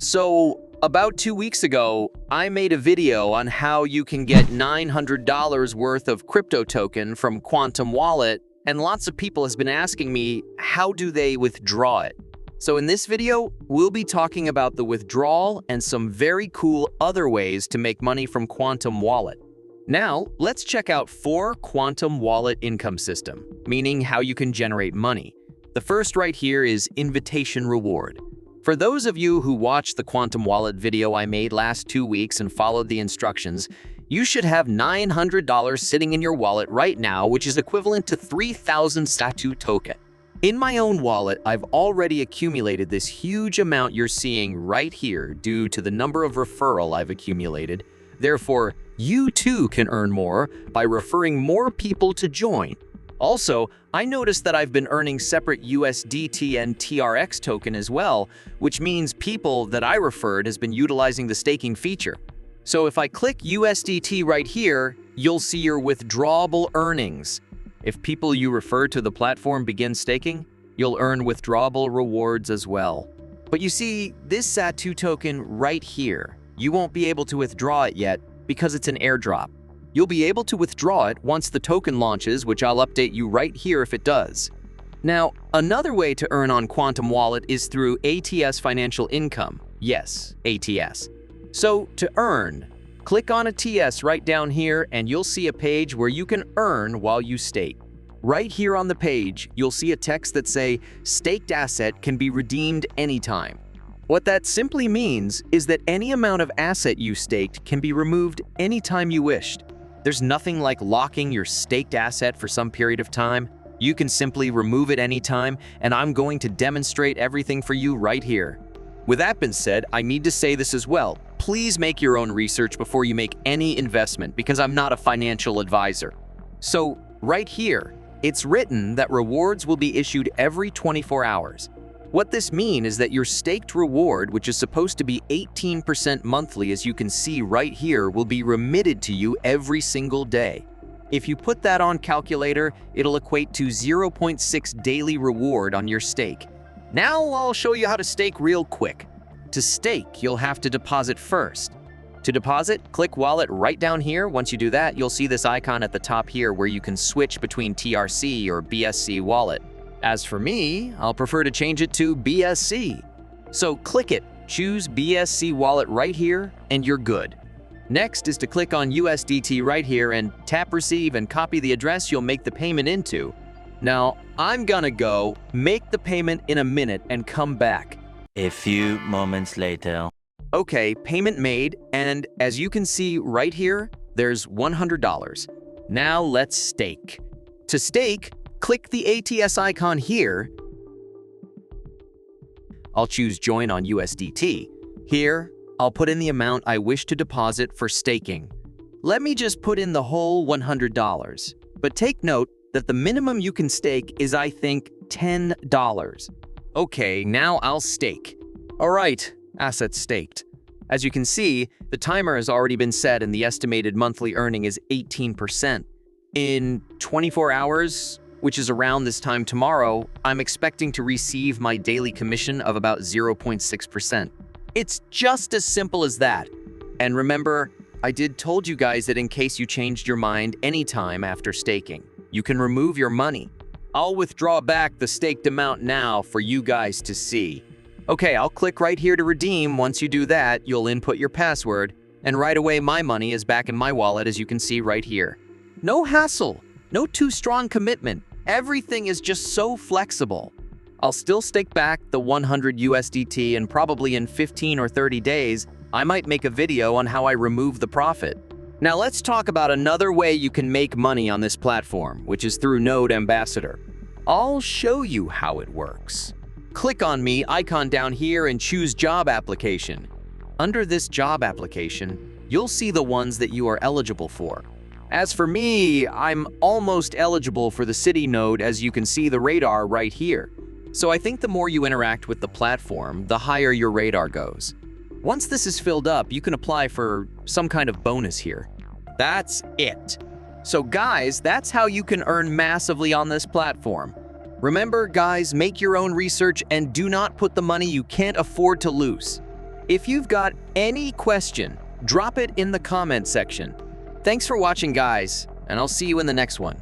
So, about 2 weeks ago, I made a video on how you can get $900 worth of crypto token from Quantum Wallet, and lots of people has been asking me, how do they withdraw it? So in this video, we'll be talking about the withdrawal and some very cool other ways to make money from Quantum Wallet. Now, let's check out 4 Quantum Wallet income system, meaning how you can generate money. The first right here is invitation reward. For those of you who watched the Quantum Wallet video I made last 2 weeks and followed the instructions, you should have $900 sitting in your wallet right now, which is equivalent to 3,000 SATU token. In my own wallet, I've already accumulated this huge amount you're seeing right here due to the number of referral I've accumulated. Therefore, you too can earn more by referring more people to join. Also, I noticed that I've been earning separate USDT and TRX token as well, which means people that I referred has been utilizing the staking feature. So if I click USDT right here, you'll see your withdrawable earnings. If people you refer to the platform begin staking, you'll earn withdrawable rewards as well. But you see, this SATU token right here, you won't be able to withdraw it yet because it's an airdrop. You'll be able to withdraw it once the token launches, which I'll update you right here if it does. Now, another way to earn on Quantum Wallet is through ATS financial income. Yes, ATS. So to earn, click on ATS right down here and you'll see a page where you can earn while you stake. Right here on the page, you'll see a text that say, staked asset can be redeemed anytime. What that simply means is that any amount of asset you staked can be removed anytime you wished. There's nothing like locking your staked asset for some period of time. You can simply remove it anytime, and I'm going to demonstrate everything for you right here. With that being said, I need to say this as well. Please make your own research before you make any investment because I'm not a financial advisor. So right here, it's written that rewards will be issued every 24 hours. What this means is that your staked reward, which is supposed to be 18% monthly, as you can see right here, will be remitted to you every single day. If you put that on calculator, it'll equate to 0.6 daily reward on your stake. Now I'll show you how to stake real quick. To stake, you'll have to deposit first. To deposit, click wallet right down here. Once you do that, you'll see this icon at the top here where you can switch between TRC or BSC wallet. As for me, I'll prefer to change it to BSC. So click it, choose BSC wallet right here, and you're good. Next is to click on USDT right here and tap receive and copy the address you'll make the payment into. Now, I'm gonna go make the payment in a minute and come back. A few moments later. Okay, payment made, and as you can see right here, there's $100. Now let's stake. To stake, click the ATS icon here. I'll choose Join on USDT. Here, I'll put in the amount I wish to deposit for staking. Let me just put in the whole $100. But take note that the minimum you can stake is, I think, $10. Okay, now I'll stake. All right, assets staked. As you can see, the timer has already been set and the estimated monthly earning is 18%. In 24 hours, which is around this time tomorrow, I'm expecting to receive my daily commission of about 0.6%. It's just as simple as that. And remember, I told you guys that in case you changed your mind anytime after staking, you can remove your money. I'll withdraw back the staked amount now for you guys to see. Okay, I'll click right here to redeem. Once you do that, you'll input your password, and right away my money is back in my wallet, as you can see right here. No hassle, no too strong commitment. Everything is just so flexible. I'll still stake back the 100 USDT, and probably in 15 or 30 days, I might make a video on how I remove the profit. Now let's talk about another way you can make money on this platform, which is through Node Ambassador. I'll show you how it works. Click on me icon down here and choose Job Application. Under this job application, you'll see the ones that you are eligible for. As for me, I'm almost eligible for the city node, as you can see the radar right here. So I think the more you interact with the platform, the higher your radar goes. Once this is filled up, you can apply for some kind of bonus here. That's it. So guys, that's how you can earn massively on this platform. Remember guys, make your own research and do not put the money you can't afford to lose. If you've got any question, drop it in the comment section. Thanks for watching, guys, and I'll see you in the next one.